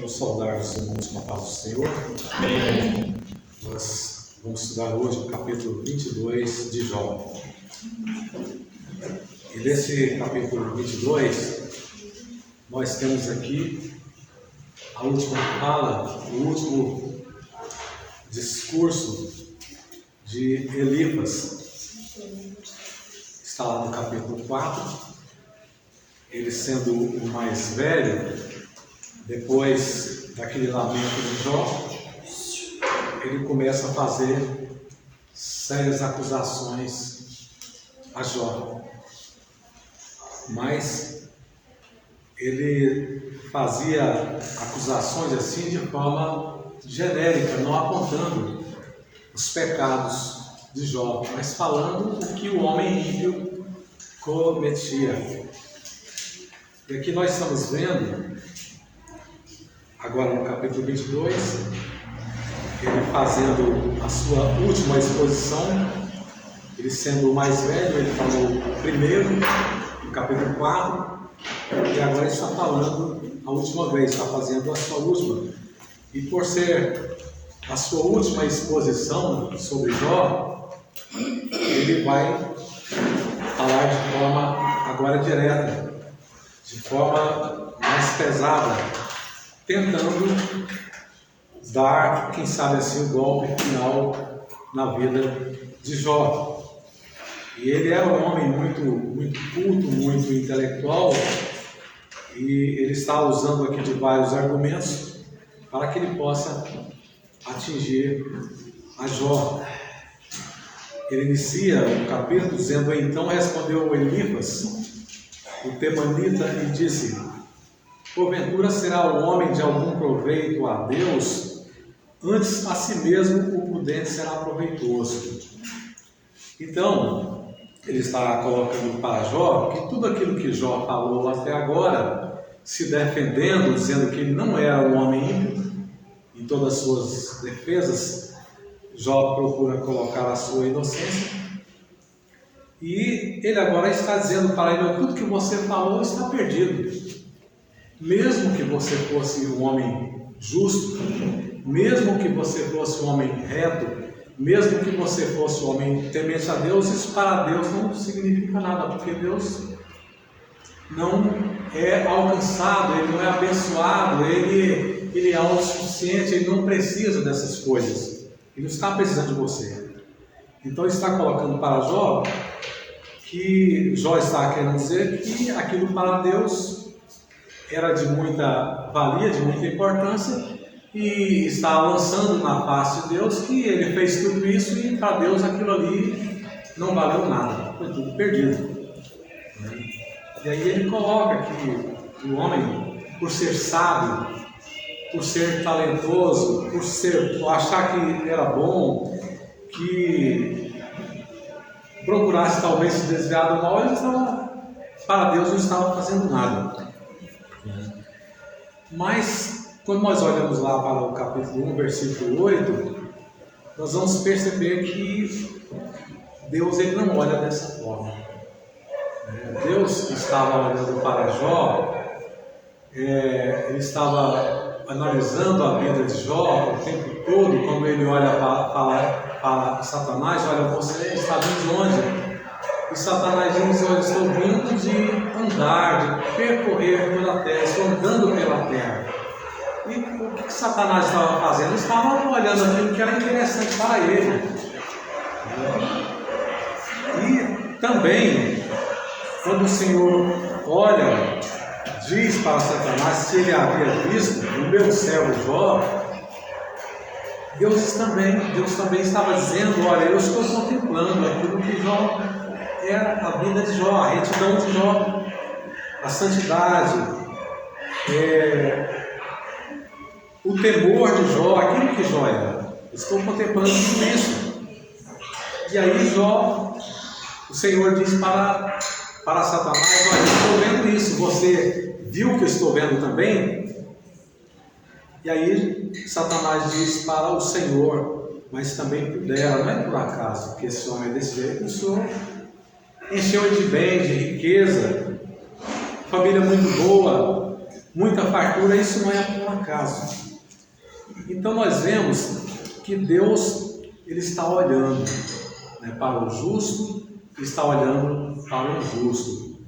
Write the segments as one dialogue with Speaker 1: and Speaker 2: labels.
Speaker 1: Quero saudar os irmãos com a paz do Senhor. Amém. Nós vamos estudar hoje o capítulo 22 de Jó. E nesse capítulo 22, nós temos aqui a última fala, o último discurso de Elifas. Está lá no capítulo 4. Ele sendo o mais velho, depois daquele lamento de Jó, ele começa a fazer sérias acusações a Jó. Mas ele fazia acusações assim de forma genérica, não apontando os pecados de Jó, mas falando o que o homem ímpio cometia. E aqui nós estamos vendo, agora no capítulo 22, ele fazendo a sua última exposição, ele sendo o mais velho, ele falou primeiro, no capítulo 4, e agora ele está falando a última vez, está fazendo a sua última. E por ser a sua última exposição sobre Jó, ele vai falar de forma agora direta, de forma mais pesada, tentando dar, quem sabe assim, o golpe final na vida de Jó. E ele era um homem muito culto, muito intelectual, e ele está usando aqui de vários argumentos para que ele possa atingir a Jó. Ele inicia o capítulo dizendo: então respondeu Elifas, o temanita, e disse: porventura será o homem de algum proveito a Deus? Antes a si mesmo o prudente será proveitoso. Então, ele está colocando para Jó que tudo aquilo que Jó falou até agora, se defendendo, dizendo que ele não era um homem ímpio, em todas as suas defesas, Jó procura colocar a sua inocência. E ele agora está dizendo para ele: tudo que você falou está perdido. Mesmo que você fosse um homem justo, mesmo que você fosse um homem reto, mesmo que você fosse um homem temente a Deus, isso para Deus não significa nada, porque Deus não é alcançado, Ele não é abençoado, Ele é autossuficiente, Ele não precisa dessas coisas, Ele não está precisando de você. Então ele está colocando para Jó que Jó está querendo dizer que aquilo para Deus era de muita valia, de muita importância, e está lançando na face de Deus que ele fez tudo isso e para Deus aquilo ali não valeu nada, foi tudo perdido. E aí ele coloca que o homem, por ser sábio, por ser talentoso, por achar que era bom, que procurasse talvez se desviar do mal, ele para Deus não estava fazendo nada. Mas quando nós olhamos lá para o capítulo 1, versículo 8, nós vamos perceber que Deus ele não olha dessa forma. Deus estava olhando para Jó, ele estava analisando a vida de Jó o tempo todo. Quando ele olha para Satanás, olha, você está vindo de onde? E Satanás diz: eu estou vindo de andar, de percorrer toda a terra, estou andando pela terra. E o que Satanás estava fazendo? Ele estava olhando aquilo que era interessante para ele. E também, quando o Senhor olha, diz para Satanás se ele havia visto o meu servo Jó, Deus também estava dizendo: olha, eu estou contemplando aquilo que Jó era, a vida de Jó, a retidão de Jó, a santidade, o temor de Jó, aquilo que Jó era. Estou contemplando tudo isso. E aí Jó, o Senhor diz para Satanás: olha, eu estou vendo isso, você viu que eu estou vendo também? E aí Satanás diz para o Senhor: mas também pudera, não é por acaso que esse homem é desse jeito. O Senhor encheu de bem, de riqueza, família muito boa, muita fartura, isso não é por acaso. Então nós vemos que Deus ele está olhando, né, para o justo, está olhando para o injusto.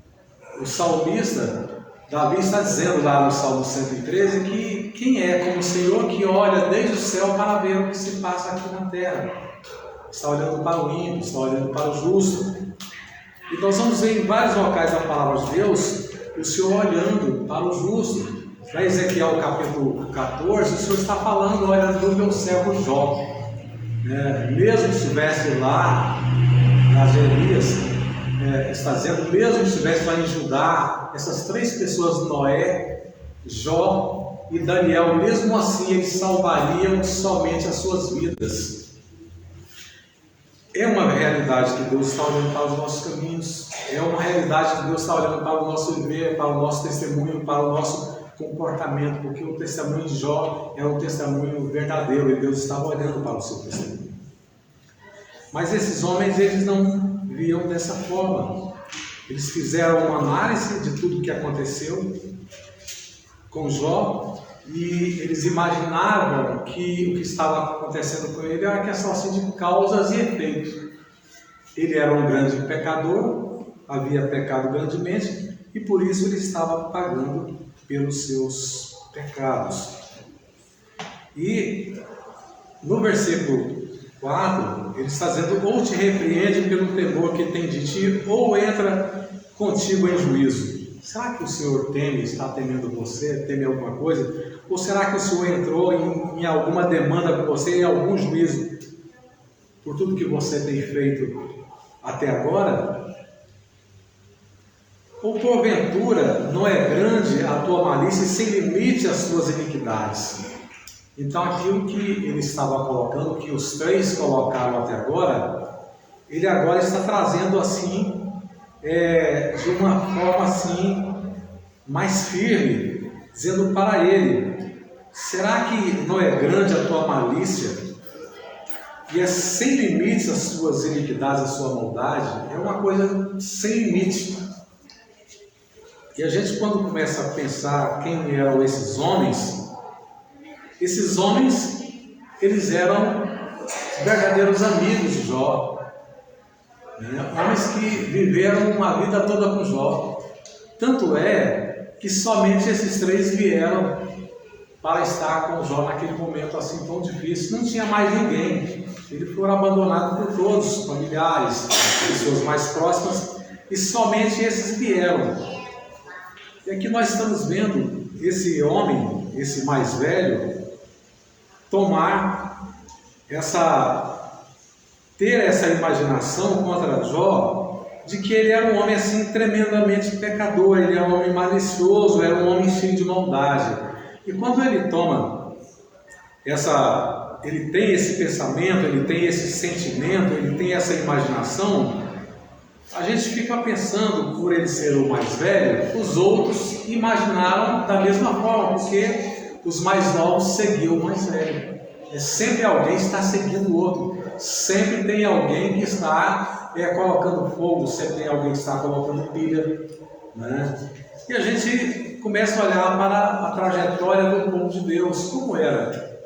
Speaker 1: O salmista Davi está dizendo lá no Salmo 113 que quem é como o Senhor que olha desde o céu para ver o que se passa aqui na terra. Está olhando para o ímpio, está olhando para o justo. E nós vamos ver em vários locais da palavra de Deus o Senhor olhando para o justo. Na Ezequiel capítulo 14, o Senhor está falando, olha, do meu servo Jó. Mesmo que estivesse lá na Jeremias, está dizendo, mesmo que estivesse lá em Judá, essas três pessoas, Noé, Jó e Daniel, mesmo assim eles salvariam somente as suas vidas. É uma realidade que Deus está olhando para os nossos caminhos, é uma realidade que Deus está olhando para o nosso viver, para o nosso testemunho, para o nosso comportamento, porque o testemunho de Jó é um testemunho verdadeiro e Deus estava olhando para o seu testemunho. Mas esses homens, eles não viam dessa forma. Eles fizeram uma análise de tudo o que aconteceu com Jó e eles imaginavam que o que estava acontecendo com ele era uma questão assim de causas e efeitos. Ele era um grande pecador, havia pecado grandemente e por isso ele estava pagando pelos seus pecados. E no versículo 4, ele está dizendo, ou te repreende pelo temor que tem de ti, ou entra contigo em juízo. Será que o Senhor teme, está temendo você, teme alguma coisa? Ou será que o Senhor entrou em alguma demanda com você, em algum juízo, por tudo que você tem feito até agora? Ou porventura não é grande a tua malícia e sem limite as tuas iniquidades? Então aquilo que ele estava colocando, que os três colocaram até agora, ele agora está trazendo assim, de uma forma assim, mais firme, dizendo para ele, será que não é grande a tua malícia? E é sem limites as tuas iniquidades, a sua maldade? É uma coisa sem limite. E a gente quando começa a pensar quem eram esses homens, eles eram verdadeiros amigos de Jó, homens que viveram uma vida toda com Jó. Tanto é que somente esses três vieram para estar com Jó naquele momento assim tão difícil. Não tinha mais ninguém, eles foram abandonados por todos, os familiares, pessoas mais próximas, e somente esses vieram. E aqui nós estamos vendo esse homem, esse mais velho, ter essa imaginação contra Jó, de que ele era um homem assim tremendamente pecador, ele era um homem malicioso, era um homem cheio de maldade. E quando ele ele tem esse pensamento, ele tem esse sentimento, ele tem essa imaginação, a gente fica pensando, por ele ser o mais velho, os outros imaginaram da mesma forma, porque os mais novos seguiam o mais velho. Sempre alguém está seguindo o outro, sempre tem alguém que está colocando fogo, sempre tem alguém que está colocando pilha, né? E a gente começa a olhar para a trajetória do povo de Deus. Como era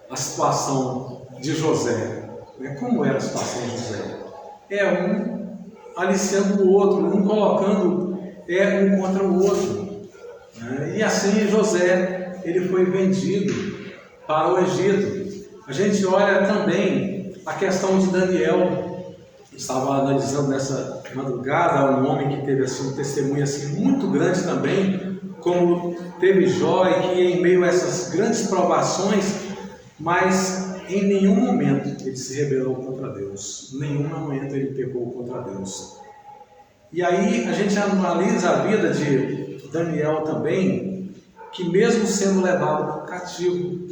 Speaker 1: a situação de José? Como era a situação de José? Um aliciando o outro, um colocando um contra o outro, né? E assim José, ele foi vendido para o Egito. A gente olha também a questão de Daniel. Estava analisando nessa madrugada um homem que teve assim, um testemunho assim, muito grande também, como teve Jó, e que em meio a essas grandes provações, mas em nenhum momento ele se rebelou contra Deus, em nenhum momento ele pecou contra Deus. E aí a gente analisa a vida de Daniel também, que mesmo sendo levado cativo,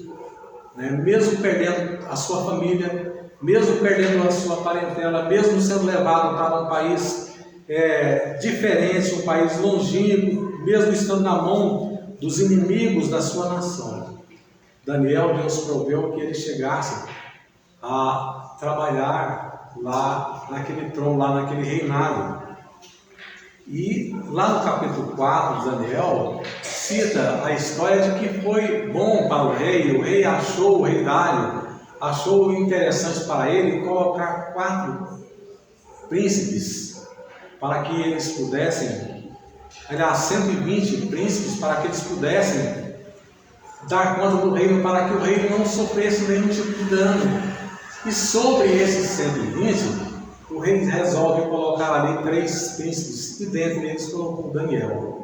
Speaker 1: mesmo perdendo a sua família, mesmo perdendo a sua parentela, mesmo sendo levado para um país diferente, um país longínquo, mesmo estando na mão dos inimigos da sua nação, Daniel, Deus proveu que ele chegasse a trabalhar lá naquele trono, lá naquele reinado. E lá no capítulo 4 de Daniel, cita a história de que foi bom para o rei Dário, achou interessante para ele colocar 4 príncipes para que eles pudessem, aliás, 120 príncipes para que eles pudessem dar conta do reino, para que o reino não sofresse nenhum tipo de dano. E sobre esses 120, o rei resolve colocar ali 3 príncipes, e dentre eles colocou Daniel.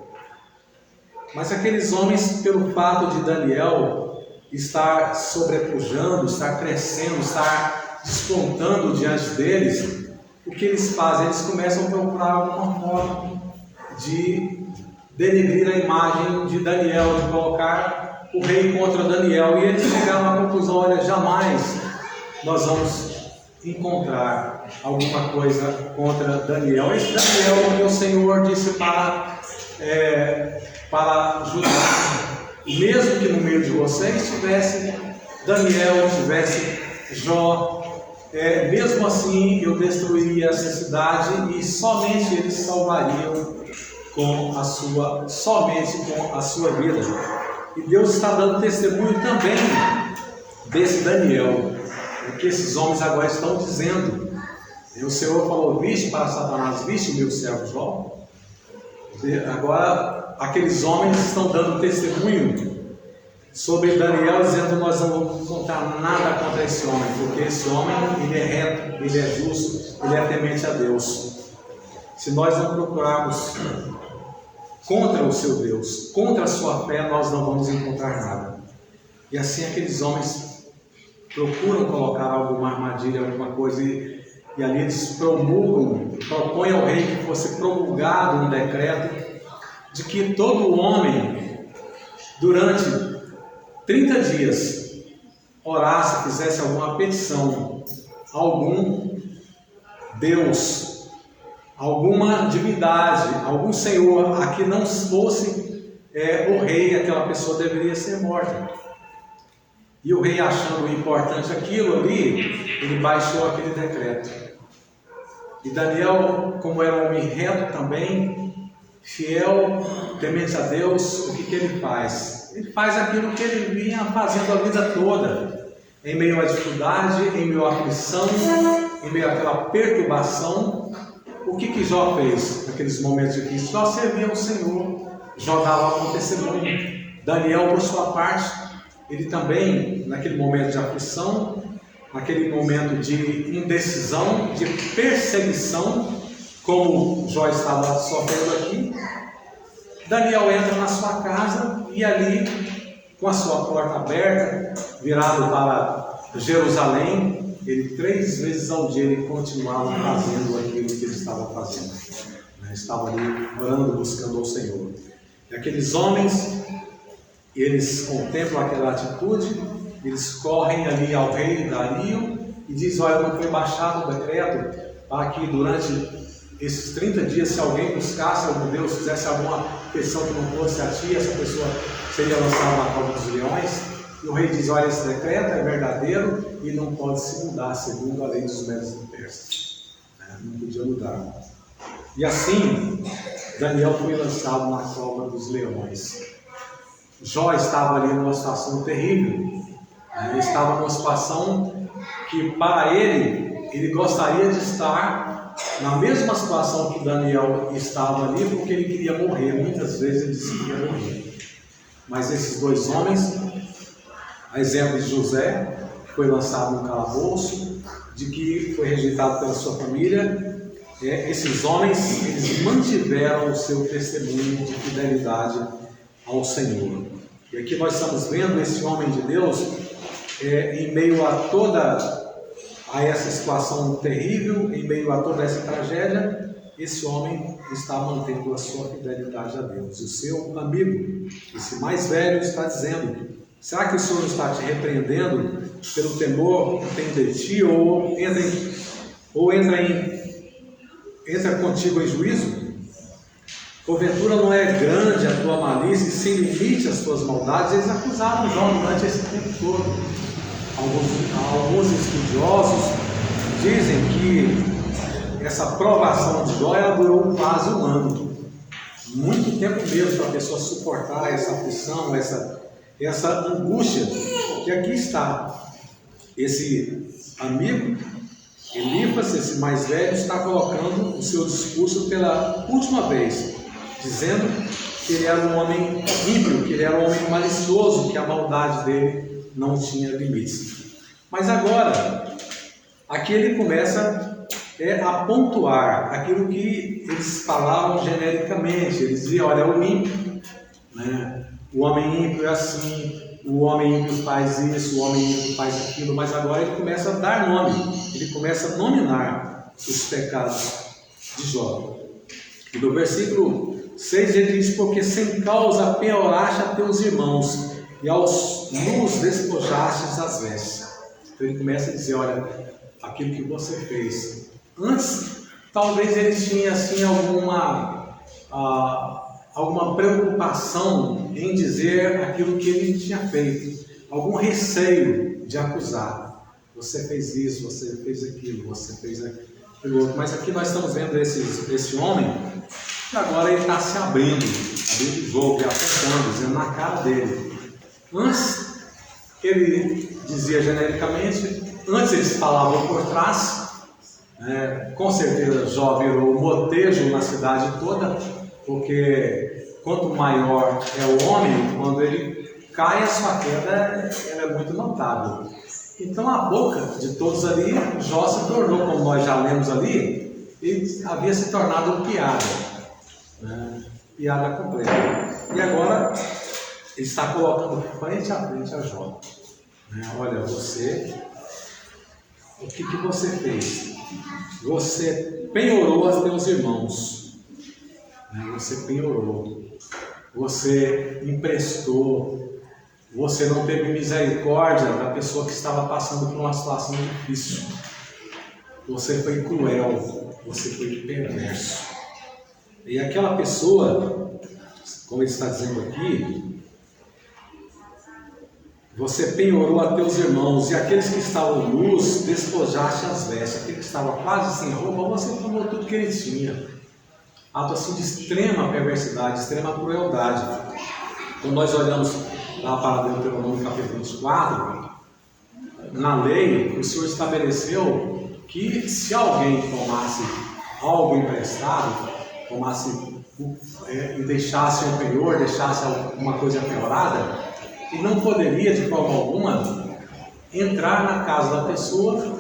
Speaker 1: Mas aqueles homens, pelo fato de Daniel estar sobrepujando, estar crescendo, estar despontando diante deles, o que eles fazem? Eles começam a procurar alguma forma de denegrir a imagem de Daniel, de colocar o rei contra Daniel. E eles chegaram à conclusão: olha, jamais nós vamos encontrar alguma coisa contra Daniel. Esse Daniel que o Senhor disse para Judá, mesmo que no meio de vocês tivesse Daniel, tivesse Jó, mesmo assim eu destruiria essa cidade e somente eles salvariam somente com a sua vida. E Deus está dando testemunho também desse Daniel, o que esses homens agora estão dizendo. E o Senhor falou: viste para Satanás, viste o meu servo Jó? Agora aqueles homens estão dando testemunho sobre Daniel, dizendo: nós não vamos contar nada contra esse homem, porque esse homem, ele é reto, ele é justo, ele é temente a Deus. Se nós não procurarmos contra o seu Deus, contra a sua fé, nós não vamos encontrar nada. E assim aqueles homens procuram colocar alguma armadilha, alguma coisa, e ali eles propõem ao rei que fosse promulgado um decreto de que todo homem, durante 30 dias, orasse, fizesse alguma petição a algum Deus, alguma divindade, algum Senhor, a que não fosse o rei, aquela pessoa deveria ser morta. E o rei, achando importante aquilo ali, ele baixou aquele decreto. E Daniel, como era um homem reto também, fiel, temente a Deus, o que ele faz? Ele faz aquilo que ele vinha fazendo a vida toda, em meio à dificuldade, em meio à aflição, em meio àquela perturbação. O que Jó fez naqueles momentos de crise? Jó servia ao Senhor, Jó dava um testemunho. Daniel, por sua parte, ele também, naquele momento de aflição, naquele momento de indecisão, de perseguição, como Jó estava sofrendo aqui, Daniel entra na sua casa e ali, com a sua porta aberta, virado para Jerusalém, ele 3 vezes ao dia ele continuava fazendo aquilo que ele estava fazendo. Estava ali orando, buscando ao Senhor. E aqueles homens, eles contemplam aquela atitude, eles correm ali ao rei Dario e dizem: olha, não foi baixado o decreto para que durante esses 30 dias, se alguém buscasse algum Deus, fizesse alguma petição que não fosse a ti, essa pessoa seria lançada na cova dos leões. E o rei diz: olha, esse decreto é verdadeiro e não pode se mudar, segundo a lei dos Medos e Persas. Não podia mudar. E assim, Daniel foi lançado na cova dos leões. Jó estava ali numa situação terrível. Ele estava numa situação que, para ele gostaria de estar na mesma situação que Daniel estava ali, porque ele queria morrer. Muitas vezes ele disse que queria morrer. Mas esses 2 homens, a exemplo de José, que foi lançado no calabouço, de que foi rejeitado pela sua família, esses homens, eles mantiveram o seu testemunho de fidelidade ao Senhor. E aqui nós estamos vendo esse homem de Deus, em meio a essa situação terrível, em meio a toda essa tragédia, esse homem está mantendo a sua fidelidade a Deus. O seu amigo, esse mais velho, está dizendo: será que o Senhor está te repreendendo pelo temor que tem de ti, ou entra contigo em juízo? Porventura não é grande a tua malícia e sem limite as tuas maldades? Eles acusaram Jó durante esse tempo todo. Alguns estudiosos dizem que essa provação de Jó durou quase 1 ano. muito tempo mesmo para a pessoa suportar essa aflição, essa angústia. Que aqui está esse amigo Elipas, esse mais velho, está colocando o seu discurso pela última vez, dizendo que ele era um homem ímpio, que ele era um homem malicioso, que a maldade dele não tinha limites. Mas agora, aqui ele começa a pontuar aquilo que eles falavam genericamente. Eles diziam: olha, o ímpio, né? O homem ímpio é assim, o homem ímpio faz isso, o homem ímpio faz aquilo. Mas agora ele começa a dar nome, ele começa a nominar os pecados de Jó. E no versículo 6 ele diz: porque sem causa penhoraste a teus irmãos, e aos nus despojastes as vestes. Então ele começa a dizer: olha, aquilo que você fez. Antes, talvez ele tinha assim alguma preocupação em dizer aquilo que ele tinha feito, algum receio de acusar. Você fez isso, você fez aquilo, você fez aquilo outro. Mas aqui nós estamos vendo esse homem, que agora ele está se abrindo o jogo e apontando, dizendo na cara dele. Antes, ele dizia genericamente, antes eles falavam por trás, com certeza Jó virou motejo na cidade toda, porque quanto maior é o homem, quando ele cai, a sua queda ela é muito notável. Então a boca de todos ali, Jó se tornou, como nós já lemos ali, ele havia se tornado piada, piada completa. E agora ele está colocando frente a frente a Jó. Olha, o que você fez? Você penhorou a teus irmãos, você penhorou, você emprestou, você não teve misericórdia da pessoa que estava passando por uma situação difícil, você foi cruel, você foi perverso. E aquela pessoa, como ele está dizendo aqui, você penhorou a teus irmãos, e aqueles que estavam nus, despojaste as vestes. Aquele que estava quase sem roupa, você tomou tudo que ele tinha. Ato assim de extrema perversidade, de extrema crueldade. Quando nós olhamos lá para Deuteronômio capítulo 24, na lei, o Senhor estabeleceu que se alguém tomasse algo emprestado, e deixasse um penhor, deixasse alguma coisa penhorada, e não poderia de forma alguma entrar na casa da pessoa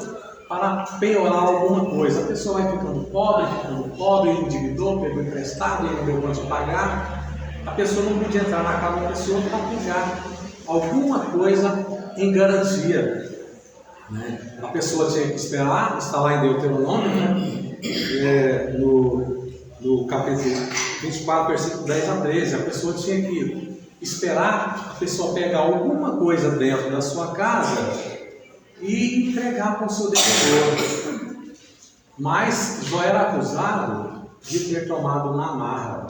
Speaker 1: para penhorar alguma coisa. A pessoa vai ficando pobre, endividou, pegou emprestado e não deu quanto pagar. A pessoa não podia entrar na casa da pessoa para pegar alguma coisa em garantia. A pessoa tinha que esperar, está lá em Deuteronômio, no capítulo 24, versículo 10 a 13, a pessoa tinha que esperar a pessoa pegar alguma coisa dentro da sua casa e entregar para o seu devedor. Mas Jó era acusado de ter tomado na marra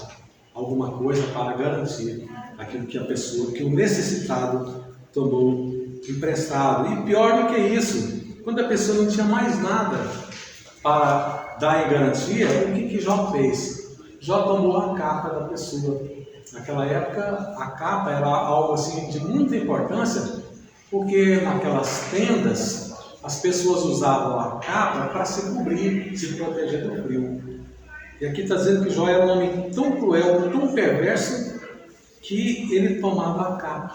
Speaker 1: alguma coisa para garantir aquilo que que o necessitado tomou emprestado. E pior do que isso, quando a pessoa não tinha mais nada para dar em garantia, o que Jó fez? Jó tomou a capa da pessoa. Naquela época, a capa era algo assim de muita importância, porque naquelas tendas as pessoas usavam a capa para se cobrir, se proteger do frio. E aqui está dizendo que Jó era um homem tão cruel, tão perverso, que ele tomava a capa.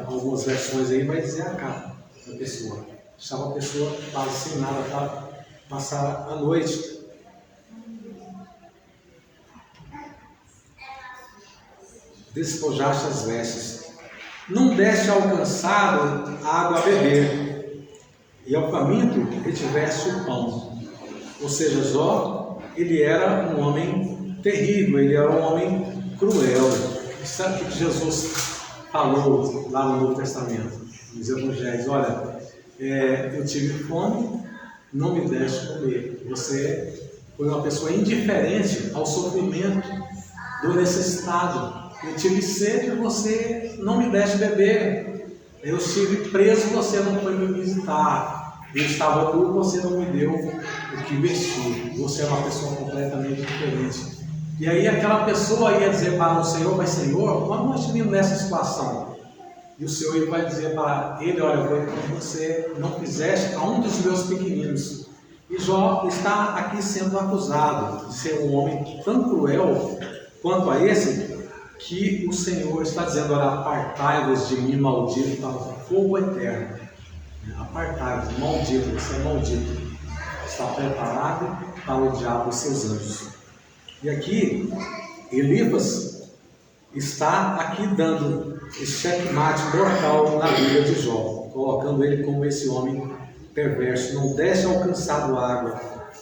Speaker 1: Algumas versões aí vai dizer a capa da pessoa. Deixava a pessoa quase sem nada para passar a noite. Despojaste as vestes, não deste ao cansado água a beber, e ao faminto retiveste o pão. Ou seja, Jó, ele era um homem terrível, ele era um homem cruel. Sabe o que Jesus falou lá no Novo Testamento, nos Evangelhos? Olha, eu tive fome, não me deste comer. Você foi uma pessoa indiferente ao sofrimento do necessitado. Eu tive sede e você não me deste beber. Eu estive preso e você não foi me visitar. Eu estava nu e você não me deu o que vestir. Você é uma pessoa completamente diferente E aí aquela pessoa ia dizer para o Senhor: mas Senhor, quando nós estivemos nessa situação? E o Senhor vai dizer para ele: olha, foi quando você não fizeste a um dos meus pequeninos. E Jó está aqui sendo acusado de ser um homem tão cruel quanto a esse, que o Senhor está dizendo: olha, apartai-vos de mim, maldito, para o fogo eterno. Apartai-vos, maldito, você é maldito. Está preparado para o diabo e seus anjos. E aqui, Elifas está aqui dando esse checkmate mortal na vida de Jó, colocando ele como esse homem perverso: não desce alcançado água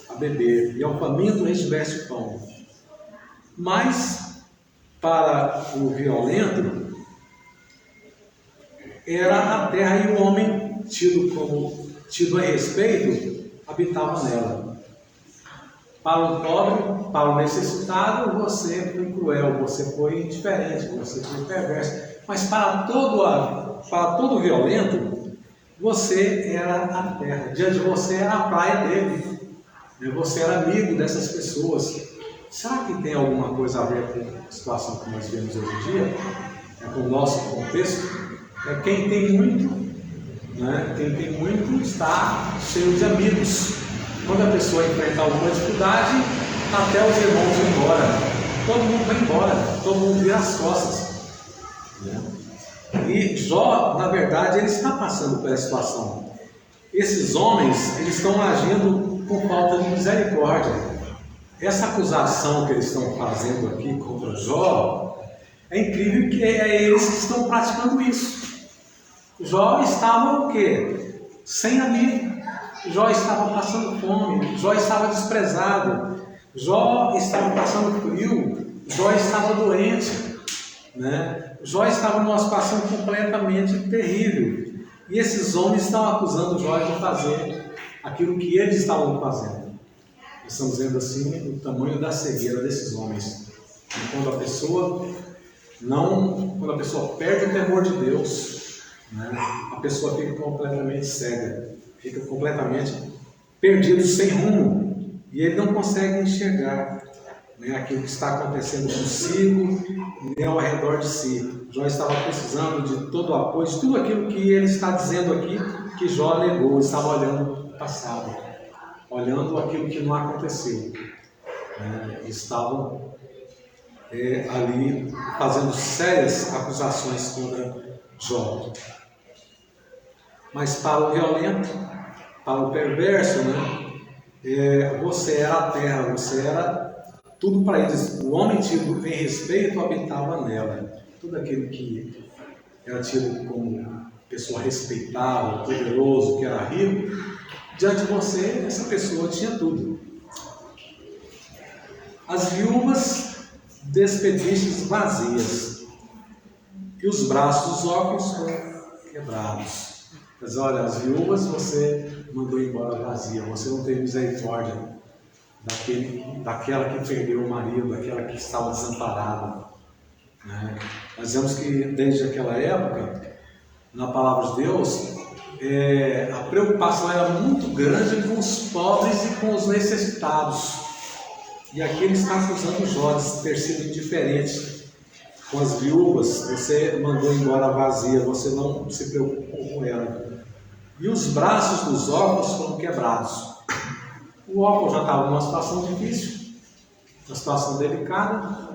Speaker 1: a beber, e ao faminto estivesse pão. Mas para o violento era a terra, e o homem tido a respeito habitava nela. Para o pobre, para o necessitado, você foi cruel, você foi indiferente, você foi perverso. Mas para todo violento, você era a terra. Diante de você era a praia dele. Você era amigo dessas pessoas. Será que tem alguma coisa a ver com a situação que nós vemos hoje em dia? Com o nosso contexto? Quem tem muito, quem tem muito está cheio de amigos. Quando a pessoa enfrenta alguma dificuldade, até os irmãos vão embora. Todo mundo vai embora, todo mundo vira as costas. E Jó, na verdade, ele está passando pela situação. Esses homens, eles estão agindo por falta de misericórdia. Essa acusação que eles estão fazendo aqui contra Jó, é incrível que é eles que estão praticando isso. Jó estava o quê? Sem amigo. Jó estava passando fome, Jó estava desprezado, Jó estava passando frio, Jó estava doente, Jó estava numa situação completamente terrível. E esses homens estavam acusando Jó de fazer aquilo que eles estavam fazendo. Estamos vendo assim o tamanho da cegueira desses homens. E quando a pessoa perde o temor de Deus, a pessoa fica completamente cega. Fica completamente perdido, sem rumo, e ele não consegue enxergar aquilo que está acontecendo consigo, nem ao redor de si. Jó estava precisando de todo o apoio, de tudo aquilo que ele está dizendo aqui, que Jó negou, estava olhando o passado, olhando aquilo que não aconteceu. Estavam ali fazendo sérias acusações contra Jó. Mas para o violento, para o perverso, você era a terra, você era tudo para eles. O homem tido em respeito habitava nela. Tudo aquilo que era tido como pessoa respeitável, poderoso, que era rico, diante de você, essa pessoa tinha tudo. As viúvas despedistes vazias, e os braços dos órfãos foram quebrados. Mas olha, as viúvas você mandou embora vazia, você não teve misericórdia daquela que perdeu o marido, daquela que estava desamparada. Nós vemos que desde aquela época, na palavra de Deus, a preocupação era muito grande com os pobres e com os necessitados. E aqui ele está acusando Jó de ter sido indiferente com as viúvas. Você mandou embora vazia, você não se preocupou com ela. E os braços dos órfãos foram quebrados. O órfão já estava numa situação difícil, uma situação delicada,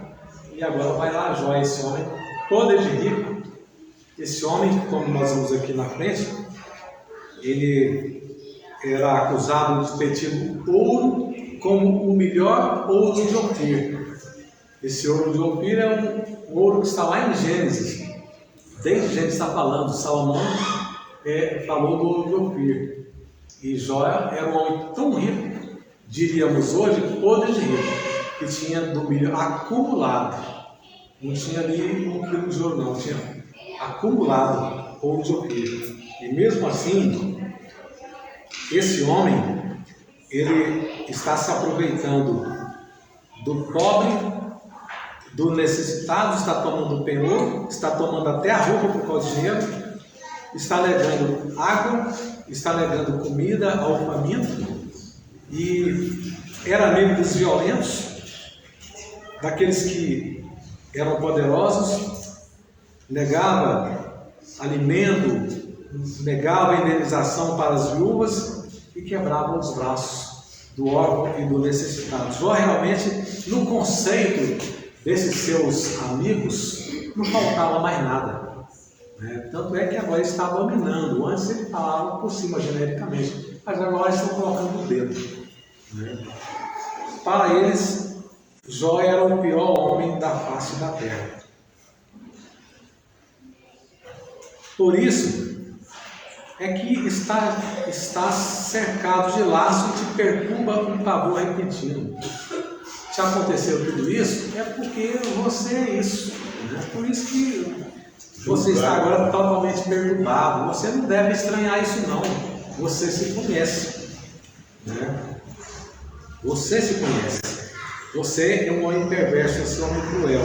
Speaker 1: e agora vai lá Jó, esse homem todo de rico. Esse homem, como nós vemos aqui na frente, ele era acusado de ter tido ouro como o melhor ouro de Ofir. Esse ouro de Ofir é um ouro que está lá em Gênesis. Desde Gênesis está falando, Salomão falou do ouro de Ofir. E Jó era um homem tão rico, diríamos hoje, podre de rico, que tinha do milho acumulado. Não tinha ali 1 quilo de ouro, não, tinha acumulado ouro de Ofir. E mesmo assim, esse homem, ele está se aproveitando do pobre, do necessitado, está tomando penhor, está tomando até a roupa por causa de dinheiro, está negando água, está negando comida ao faminto, e era amigo dos violentos. daqueles que eram poderosos, negava alimento, negava indenização para as viúvas e quebrava os braços do órfão e do necessitado. Jó realmente, no conceito desses seus amigos, não faltava mais nada. Tanto é que agora ele está dominando. Antes ele falava por cima genericamente, mas agora estão colocando o dedo. Para eles, Jó era o pior homem da face da terra. Por isso é que está cercado de laço e te perturba um pavor repentino. Se aconteceu tudo isso, é porque você é isso. Por isso que você está agora totalmente perturbado. Você não deve estranhar isso não. Você se conhece. Você se conhece. Você é um homem perverso, esse homem cruel.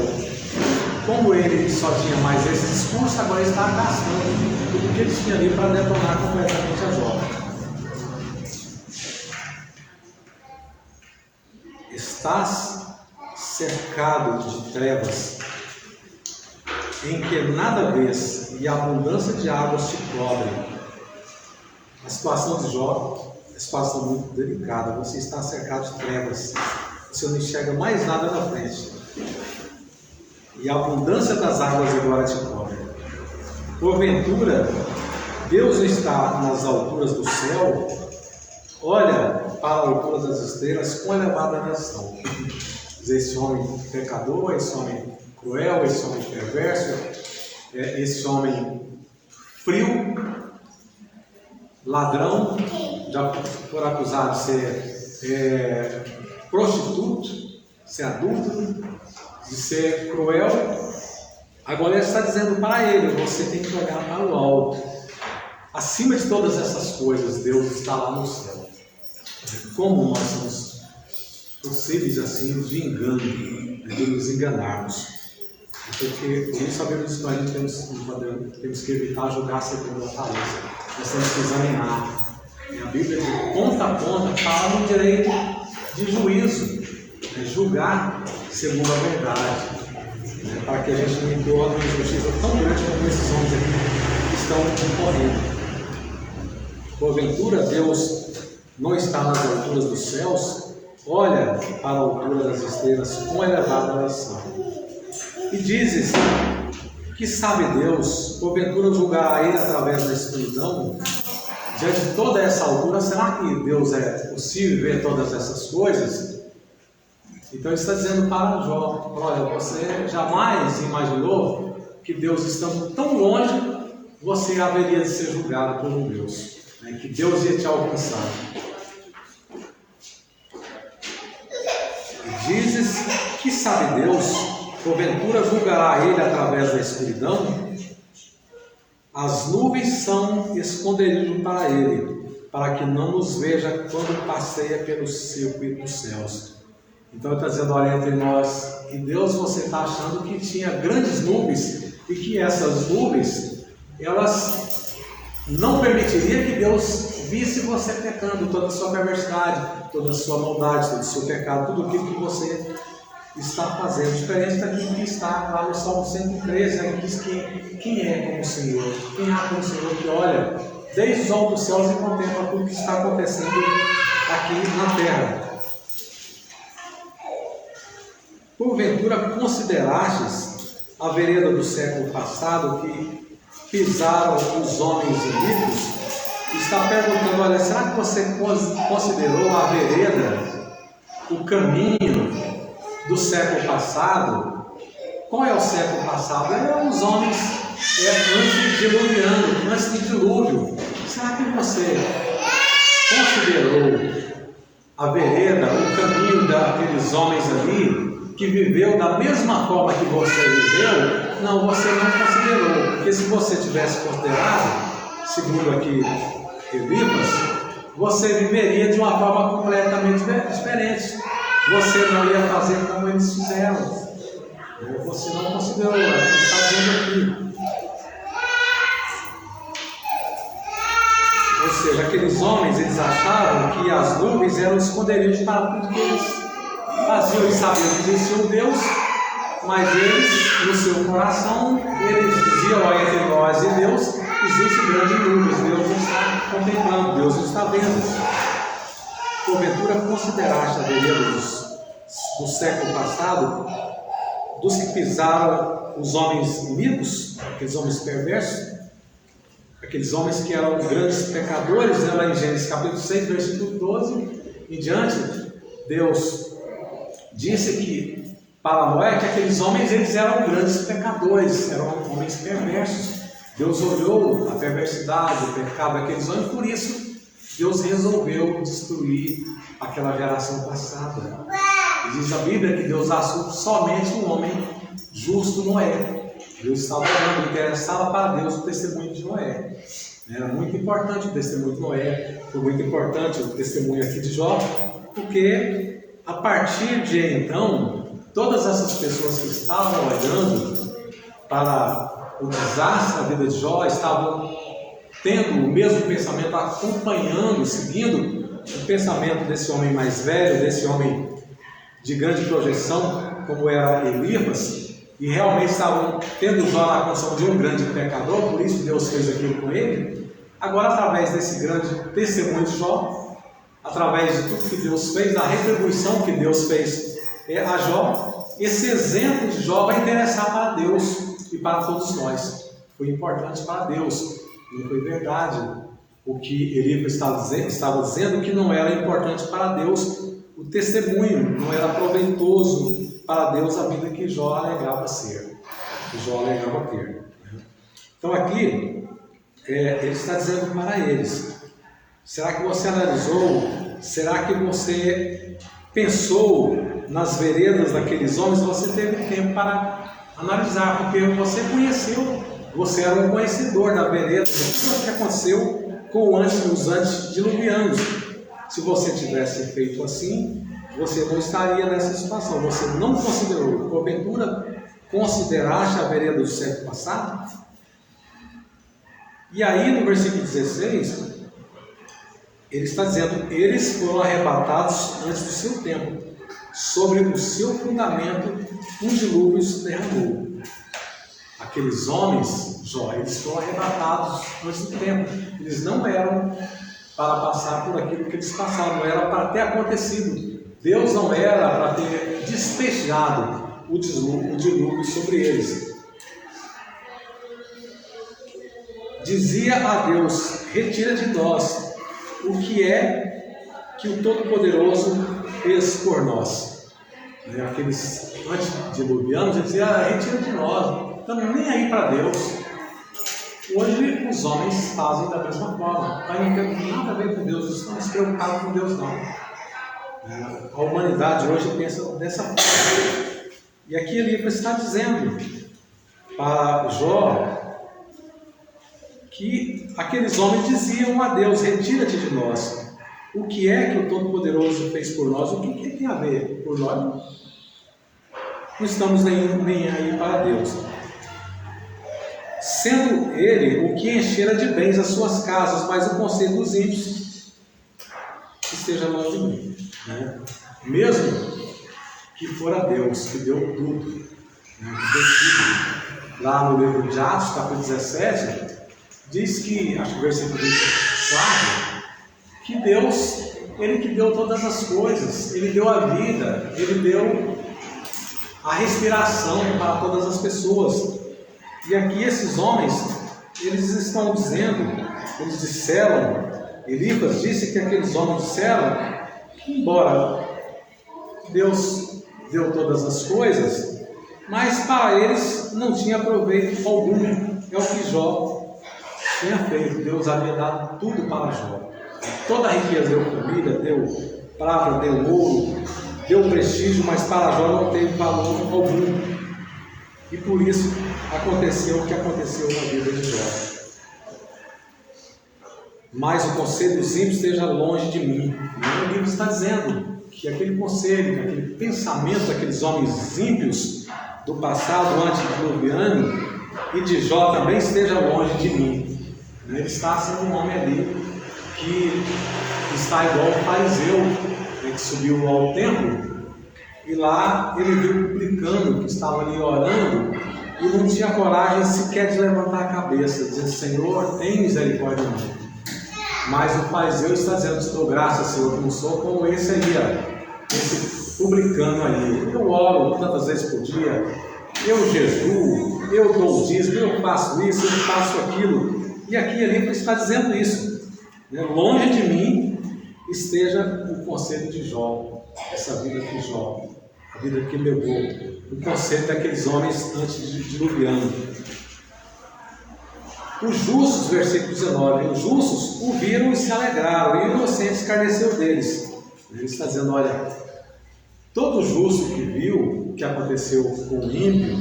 Speaker 1: Como ele só tinha mais esse discurso, agora ele está gastando tudo que ele tinha ali para detonar completamente a Jó. Estás cercado de trevas, em que nada vês, e a abundância de águas te cobrem. A situação de Jó é uma situação muito delicada. Você está cercado de trevas, você não enxerga mais nada na frente, e a abundância das águas agora te cobre. Porventura, Deus está nas alturas do céu, olha para a altura das estrelas com elevada nação. Esse homem pecador, esse homem cruel, esse homem perverso, esse homem frio, ladrão, já foi acusado de ser prostituto, ser adúltero, de ser cruel. Agora ele está dizendo para ele: você tem que olhar para o alto. Acima de todas essas coisas, Deus está lá no céu. Como nós somos possíveis assim de engano, de nos enganarmos? Porque, por isso, sabemos que nós temos que evitar julgar segundo a aparência. Nós temos que examinar. E a Bíblia, de ponta a ponta, fala no direito de juízo, julgar segundo a verdade, para que a gente não incorra numa injustiça tão grande como esses homens aqui que estão concorrendo. Porventura, Deus não está nas alturas dos céus, olha para a altura das estrelas com elevada nação. E dizes: que sabe Deus? Porventura julgará ele através da escuridão? Diante de toda essa altura, será que Deus é possível ver todas essas coisas? Então ele está dizendo para Jó: olha, você jamais imaginou que Deus, estando tão longe, você haveria de ser julgado por um Deus, que Deus ia te alcançar. E dizes: que sabe Deus? Porventura julgará ele através da escuridão? As nuvens são esconderijo para ele, para que não nos veja quando passeia pelo circuito dos céus. Então ele está dizendo: olha, entre nós e Deus, você está achando que tinha grandes nuvens, e que essas nuvens, elas não permitiriam que Deus visse você pecando, toda a sua perversidade, toda a sua maldade, todo o seu pecado, tudo aquilo que você está fazendo. Diferente daquilo que está lá no Salmo 113, que diz que quem é como o Senhor? Quem há como o Senhor que olha desde os altos dos céus e contempla tudo que está acontecendo aqui na terra? Porventura considerastes a vereda do século passado, que pisaram os homens iníquos? Está perguntando: olha, será que você considerou a vereda, o caminho do século passado? Qual é o século passado? É os homens antediluvianos, antes do dilúvio. Será que você considerou a vereda, o caminho daqueles homens ali, que viveu da mesma forma que você viveu? Não, você não considerou, porque se você tivesse considerado, segundo aqui Elipas, você viveria de uma forma completamente diferente. Você não ia fazer como eles fizeram. Você não considerou, está vendo aqui. Ou seja, aqueles homens, eles achavam que as nuvens eram esconderijos para tudo que eles faziam e sabiam que existia um Deus, mas eles, no seu coração, eles diziam: ó, entre nós e Deus existe grande nuvem, Deus não está contemplando, Deus não está vendo. Porventura consideraste a vereda do século passado, dos que pisaram os homens iníquos, aqueles homens perversos, aqueles homens que eram grandes pecadores, né? Lá em Gênesis capítulo 6, versículo 12 em diante, Deus disse que para Noé que aqueles homens eles eram grandes pecadores, eram homens perversos. Deus olhou a perversidade, o pecado daqueles homens, por isso Deus resolveu destruir aquela geração passada. E diz a Bíblia que Deus achou somente um homem justo, Noé. Deus estava olhando, interessava para Deus o testemunho de Noé. Era muito importante o testemunho de Noé, foi muito importante o testemunho aqui de Jó, porque a partir de então, todas essas pessoas que estavam olhando para o desastre da vida de Jó, estavam tendo o mesmo pensamento, acompanhando, seguindo o pensamento desse homem mais velho, desse homem de grande projeção, como era Elipas, e realmente estavam tendo Jó na condição de um grande pecador, por isso Deus fez aquilo com ele. Agora, através desse grande testemunho de Jó, através de tudo que Deus fez, da retribuição que Deus fez a Jó, esse exemplo de Jó vai interessar para Deus e para todos nós. Foi importante para Deus, não foi verdade o que Elipas estava dizendo, que não era importante para Deus o testemunho, não era proveitoso para Deus a vida que Jó alegava ser, que Jó alegava ter. Então aqui, ele está dizendo para eles: será que você analisou? Será que você pensou nas veredas daqueles homens? Você teve tempo para analisar, porque você conheceu, você era um conhecedor da vereda, de tudo que aconteceu com os antediluvianos. Se você tivesse feito assim, você não estaria nessa situação. Você não considerou, porventura, consideraste a vereda do século passado? E aí no versículo 16, ele está dizendo: eles foram arrebatados antes do seu tempo, sobre o seu fundamento um dilúvio se derramou. Aqueles homens, Jó, eles foram arrebatados antes do tempo. Eles não eram para passar por aquilo que eles passaram, não era para ter acontecido. Deus não era para ter despejado o dilúvio sobre eles. Dizia a Deus: retira de nós o que é que o Todo-Poderoso fez por nós. Aqueles antediluvianos diziam: retira de nós, não estamos nem aí para Deus. Hoje os homens fazem da mesma forma, mas não tem nada a ver com Deus, não estamos preocupados com Deus não. A humanidade hoje pensa dessa forma. E aqui ele está dizendo para Jó que aqueles homens diziam a Deus: retira-te de nós. O que é que o Todo-Poderoso fez por nós? O que tem a ver por nós? Não estamos nem aí para Deus. Sendo ele o que enchera de bens as suas casas, mas o conselho dos ímpios esteja longe de mim. Mesmo que fora Deus que deu tudo, que deu tudo. Lá no livro de Atos, capítulo 17, diz que, acho que o versículo 24, que Deus, Ele que deu todas as coisas, Ele deu a vida, Ele deu a respiração para todas as pessoas. E aqui esses homens, eles estão dizendo, eles disseram, Elipas disse que aqueles homens disseram que, embora Deus deu todas as coisas, mas para eles não tinha proveito algum. É o que Jó tinha feito. Deus havia dado tudo para Jó. Toda a riqueza deu família, deu prata, deu ouro, deu prestígio, mas para Jó não teve valor algum. E por isso aconteceu o que aconteceu na vida de Jó. Mas o conselho dos ímpios esteja longe de mim. O livro está dizendo que aquele conselho, aquele pensamento daqueles homens ímpios do passado antediluviano e de Jó também esteja longe de mim. Ele está sendo um homem ali que está igual o fariseu, que subiu ao templo E lá ele viu o publicano que estava ali orando e não tinha coragem sequer de levantar a cabeça, dizendo: Senhor, tem misericórdia de mim. Mas o fariseu está dizendo: te dou graça, Senhor, que não sou como esse aí, esse publicano aí. Eu oro tantas vezes por dia, eu jejuo, eu dou o dízimo, eu faço isso, eu faço aquilo. E aqui ele está dizendo isso. Longe de mim esteja o conselho de Jó, essa vida que Jó, a vida que levou, o conselho daqueles homens antes de diluviano. Os justos, versículo 19, os justos o viram e se alegraram, e o inocente escarneceu deles. Ele está dizendo: olha, todo justo que viu o que aconteceu com o ímpio,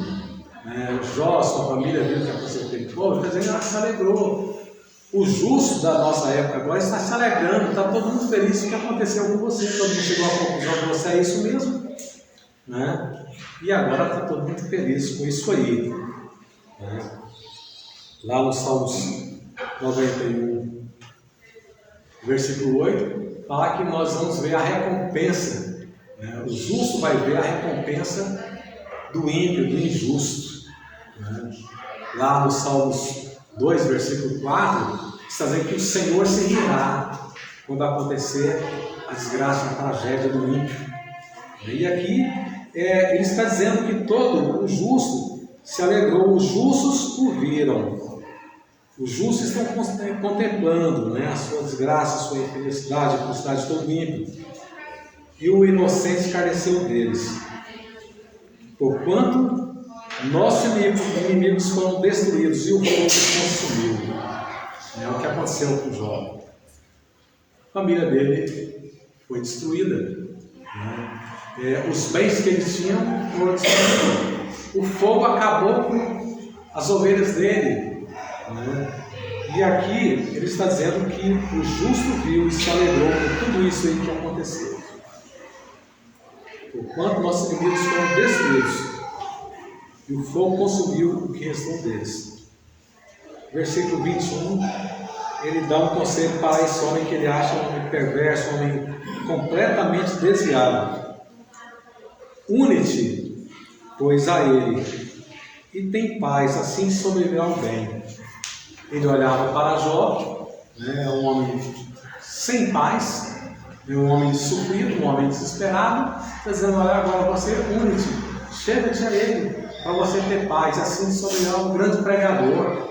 Speaker 1: Jó, sua família viu o que aconteceu com aquele povo, está dizendo que se alegrou. O justo da nossa época agora está se alegrando, está todo mundo feliz com o que aconteceu com você, todo mundo chegou à conclusão que você é isso mesmo, e agora está todo mundo feliz com isso aí. Lá no Salmos 91, versículo 8, fala que nós vamos ver a recompensa, o justo vai ver a recompensa do ímpio, do injusto. Lá no Salmos 2, versículo 4, está dizendo que o Senhor se rirá quando acontecer a desgraça, a tragédia do ímpio. E aqui ele está dizendo que todo o justo se alegrou, os justos o viram. Os justos estão contemplando a sua desgraça, a sua infelicidade, a felicidade de todo ímpio. E o inocente escarneceu deles. Porquanto nossos inimigos foram destruídos e o fogo consumiu. É o que aconteceu com Jó. A família dele foi destruída. Os bens que eles tinham foram destruídos. O fogo acabou com as ovelhas dele. E aqui ele está dizendo que o justo viu e se alegrou por tudo isso aí que aconteceu. Porquanto nossos inimigos foram destruídos e o fogo consumiu o que restou deles. Versículo 21, ele dá um conselho para esse homem que ele acha um homem perverso, um homem completamente desviado. Une-te, pois, a ele, e tem paz, assim sobreviverá o bem. Ele olhava para Jó, um homem sem paz, um homem sofrido, um homem desesperado, dizendo: olha, agora você une-te, chega-te a ele, para você ter paz. Assim sobreviverá um grande pregador.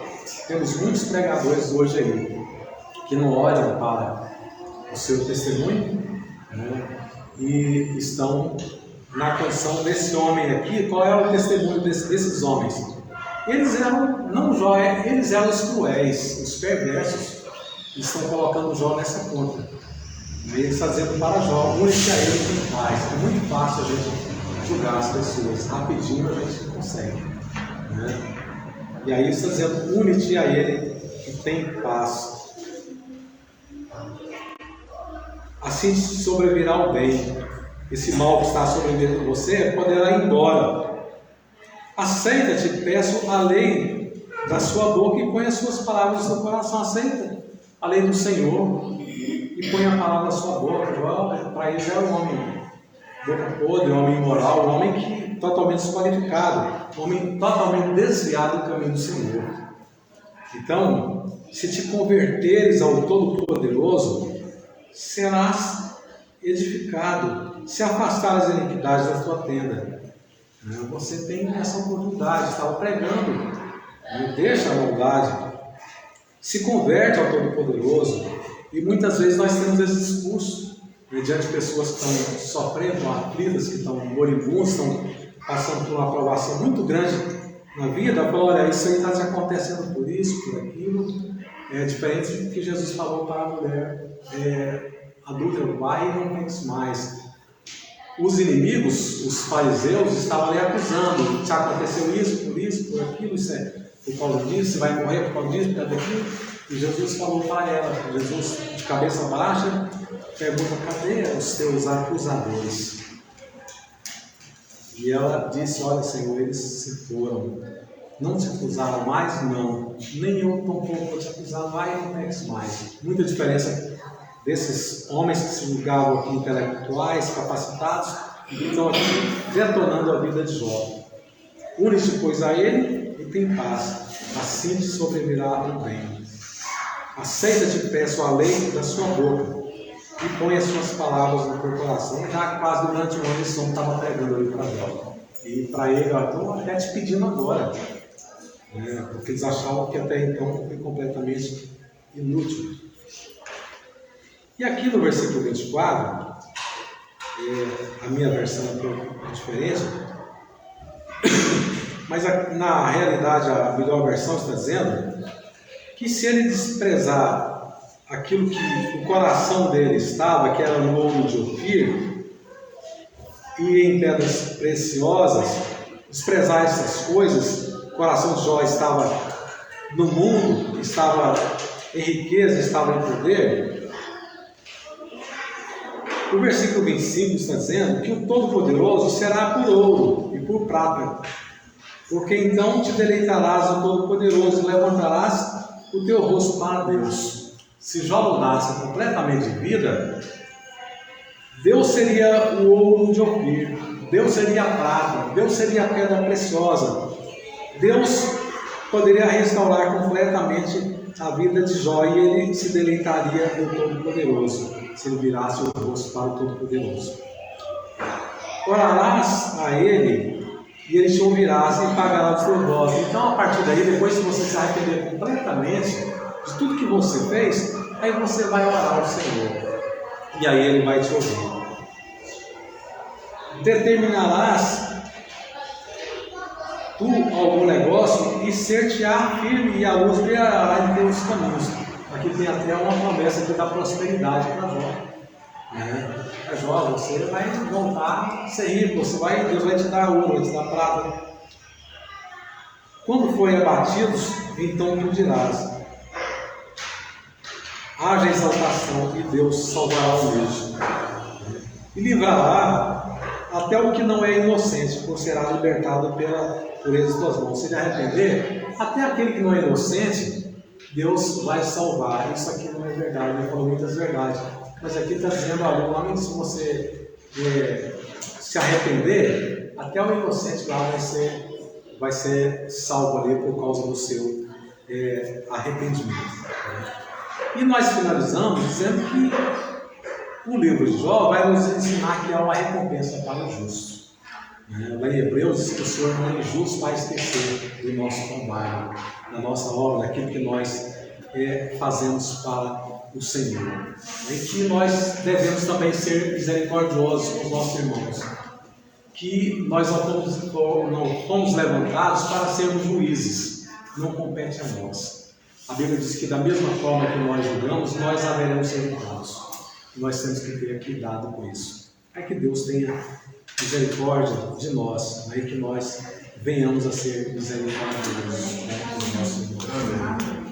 Speaker 1: Temos muitos pregadores hoje aí, que não olham para o seu testemunho, e estão na condição desse homem aqui. Qual é o testemunho desses homens? Eles eram, não Jó, eles eram os cruéis, os perversos, que estão colocando Jó nessa conta. Ele está dizendo para Jó: une-se a ele que faz. É muito fácil a gente julgar as pessoas, rapidinho a gente consegue. E aí ele está dizendo: une-te a ele que tem paz. Assim sobrevirá o bem. Esse mal que está sobrevivendo você poderá ir embora. Aceita-te, peço, a lei da sua boca e põe as suas palavras no seu coração. Aceita a lei do Senhor e põe a palavra na sua boca. Para ele já é um homem boca podre, um homem imoral, um homem que totalmente desqualificado, um homem totalmente desviado do caminho do Senhor. Então, se te converteres ao Todo-Poderoso, serás edificado. Se afastares as iniquidades da tua tenda, você tem essa oportunidade. Estava pregando, deixa a maldade, se converte ao Todo-Poderoso. E muitas vezes nós temos esse discurso diante de pessoas que estão sofrendo, aflitas, que estão moribundas, estão passando por uma provação muito grande na vida. Fala: olha, isso aí está te acontecendo por isso, por aquilo. É diferente do que Jesus falou para a mulher adúltera: vai e não peques mais. Os inimigos, os fariseus, estavam ali acusando: te aconteceu isso, por aquilo, isso é por causa disso, você vai morrer por causa disso, por causa daquilo. E Jesus falou para ela, Jesus de cabeça baixa, pergunta: cadê os teus acusadores? E ela disse: olha, Senhor, eles se foram. Não te acusaram mais? Não. Nem eu tampouco vou te acusar, vai e não peques mais. Muita diferença desses homens que se julgavam aqui intelectuais, capacitados, Então aqui, detonando a vida de Jó. Une-te, pois, a ele e tem paz. Assim te sobrevirá o bem. Aceita, te peço, a lei da sua boca e põe as suas palavras no teu coração. Já quase durante um ano esse homem estava pregando ali para Jó. E para ele, eu estou até te pedindo agora. Porque eles achavam que até então foi completamente inútil. E aqui no versículo 24, a minha versão é um pouco diferente, mas na realidade a melhor versão está dizendo que se ele desprezar aquilo que o coração dele estava, que era no ouro de Ofir, e em pedras preciosas, desprezar essas coisas, o coração de Jó estava no mundo, estava em riqueza, estava em poder. O versículo 25 está dizendo que o Todo-Poderoso será por ouro e por prata, porque então te deleitarás no Todo-Poderoso e levantarás o teu rosto para Deus. Se Jó mudasse completamente de vida, Deus seria o ouro de Ofir, Deus seria a prata, Deus seria a pedra preciosa. Deus poderia restaurar completamente a vida de Jó e ele se deleitaria no Todo-Poderoso, se ele virasse o rosto para o Todo-Poderoso. Orarás a ele e ele te ouvirá e pagará o seu voto. Então, a partir daí, depois que você se arrepender completamente de tudo que você fez, aí você vai orar ao Senhor e aí ele vai te ouvir. Determinarás tu algum negócio e ser-te-á firme e a luz brilhará em teus caminhos. Aqui tem até uma promessa que dá prosperidade para Jó. Jó, você vai voltar a ser rico, Deus vai te dar ouro, vai te dar prata. Quando forem abatidos, então tu dirás: haja exaltação e Deus salvará o humilde. E livrará até o que não é inocente, por será libertado por eles das mãos. Se ele arrepender, até aquele que não é inocente, Deus vai salvar. Isso aqui não é verdade, ele falou muitas verdades. Mas aqui está dizendo, olha, se você se arrepender, até o inocente lá vai ser salvo ali por causa do seu arrependimento. E nós finalizamos dizendo que o livro de Jó vai nos ensinar que há uma recompensa para o justo. Lá em Hebreus diz que o Senhor não é injusto para esquecer do nosso trabalho, da nossa obra, daquilo que nós fazemos para o Senhor. E que nós devemos também ser misericordiosos com os nossos irmãos. Que nós não fomos levantados para sermos juízes, não compete a nós. A Bíblia diz que da mesma forma que nós julgamos, nós haveremos ser julgados. Nós temos que ter cuidado com isso. É que Deus tenha misericórdia de nós, que nós venhamos a ser misericordiosos com os nossos irmãos.